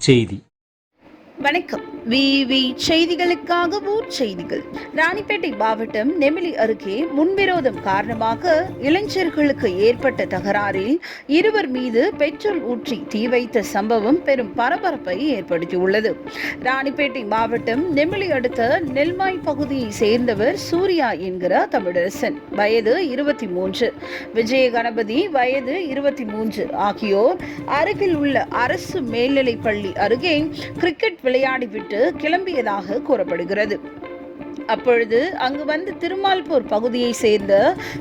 செய்தி. வணக்கம். விவி செய்திகளுக்காக ஊர் செய்திகள். ராணிப்பேட்டை மாவட்டம் நெமிலி அருகே முன்விரோதம் காரணமாக இளைஞர்களுக்கு ஏற்பட்ட தகராறில் இருவர் மீது பெட்ரோல் ஊற்றி தீ வைத்த சம்பவம் பெரும் பரபரப்பை ஏற்படுத்தியுள்ளது. ராணிப்பேட்டை மாவட்டம் நெமிலி அடுத்த நெல்மாய் பகுதியை சேர்ந்தவர் சூர்யா என்கிற தமிழரசன், வயது 23, விஜய கணபதி, வயது 23 ஆகியோர் அருகில் உள்ள அரசு மேல்நிலைப் பள்ளி அருகே கிரிக்கெட் விளையாடிவிட்டு கிளம்பியதாக கூறப்படுகிறது. அப்பொழுது அங்கு வந்து திருமால்பூர் பகுதியை சேர்ந்த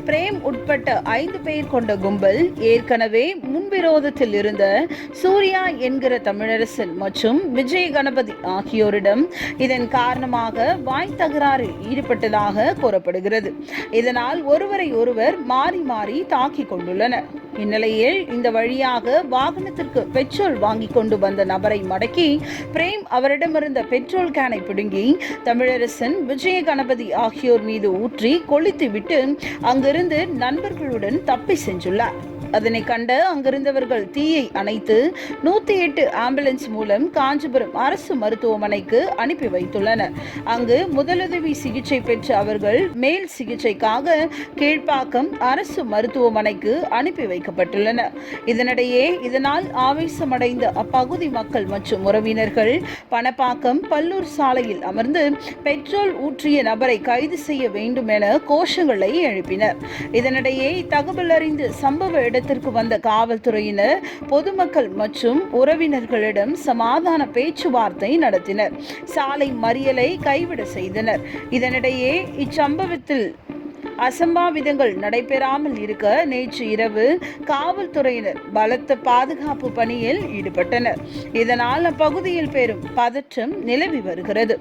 பிரேம் உட்பட்ட 5 பேர் கொண்ட கும்பல் ஏற்கனவே முன்விரோதத்தில் இருந்த சூர்யா என்கிற தமிழரசன் மற்றும் விஜய் கணபதி ஆகியோரிடம் இதன் காரணமாக வாய் தகராறில் ஈடுபட்டதாக கூறப்படுகிறது. இதனால் ஒருவரை ஒருவர் மாறி மாறி தாக்கிக் கொண்டுள்ளனர். இந்நிலையில் இந்த வழியாக வாகனத்திற்கு பெட்ரோல் வாங்கி கொண்டு வந்த நபரை மடக்கி பிரேம் அவரிடமிருந்த பெட்ரோல் கேனை பிடுங்கி தமிழரசன், விஜய கணபதி ஆகியோர் மீது ஊற்றி கொளுத்தி விட்டு அங்கிருந்து நண்பர்களுடன் தப்பி சென்றுள்ளார். அதனை கண்ட அங்கிருந்தவர்கள் தீயை அணைத்து 108 ஆம்புலன்ஸ் மூலம் காஞ்சிபுரம் அரசு மருத்துவமனைக்கு அனுப்பி வைத்துள்ளனர். அங்கு முதலுதவி சிகிச்சை பெற்ற அவர்கள் மேல் சிகிச்சைக்காக கீழ்ப்பாக்கம் அரசு மருத்துவமனைக்கு அனுப்பி வைக்கப்பட்டுள்ளனர். இதனிடையே இதனால் ஆவேசமடைந்த அப்பகுதி மக்கள் மற்றும் உறவினர்கள் பணப்பாக்கம் பல்லூர் சாலையில் அமர்ந்து பெட்ரோல் ஊற்றிய நபரை கைது செய்ய வேண்டும் என கோஷங்களை எழுப்பினர். இதனிடையே தகவல் அறிந்து சம்பவ இடத்திற்கு வந்த காவல்துறையினர் பொதுமக்கள் மற்றும் உறவினர்களிடம் சமாதான பேச்சுவார்த்தை நடத்தினர். சாலை மறியலை கைவிட செய்தனர். இதனிடையே இச்சம்பவத்தில் அசம்பாவிதங்கள் நடைபெறாமல் இருக்க நேற்று இரவு காவல்துறையினர் பலத்த பாதுகாப்பு பணியில் ஈடுபட்டனர். இதனால் அப்பகுதியில் பெரும் பதற்றம் நிலவி வருகிறது.